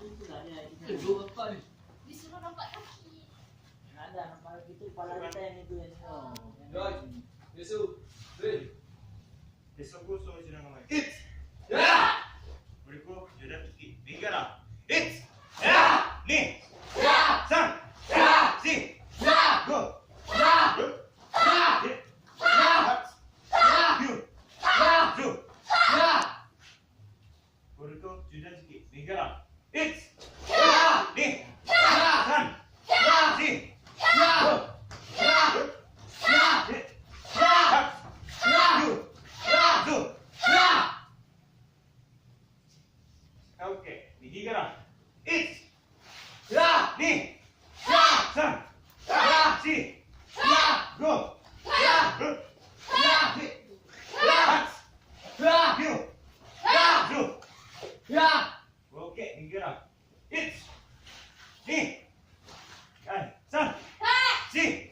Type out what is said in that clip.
itu lah dia. Dua apa ni? Disuruh nampak kaki. Ada nampak gitu kepala kita yang itu yang Doi. Yesu. Three. Besok so sila nga may. Hit. Ya. Beriko, yun iki. Biga na. Hit. Ya. Ni. Ya. San. Ya. Si. Ya. Go. Ya. Good. Ya. Hit. Ya. Hats. Ya. You. Ya. Two. Ya. Beriko, yun iki. Biga na. Hit. Ya. Ni. Ya. San. Ya. Si. Ya. Go. Ya. Good. Ya. Hit. Ya. Hats. Ya. You. Ya. Two. Ya. Okay. Biga na. Hit. Ya. Ni. Ya. San. Ya. Si. Ya. Go. Ya. Good. Ya. Hit. Ya. Hats. Ya. You. Ya. Two. Ya. Okay, biga na. Hit. Ni. Kan. San. Si.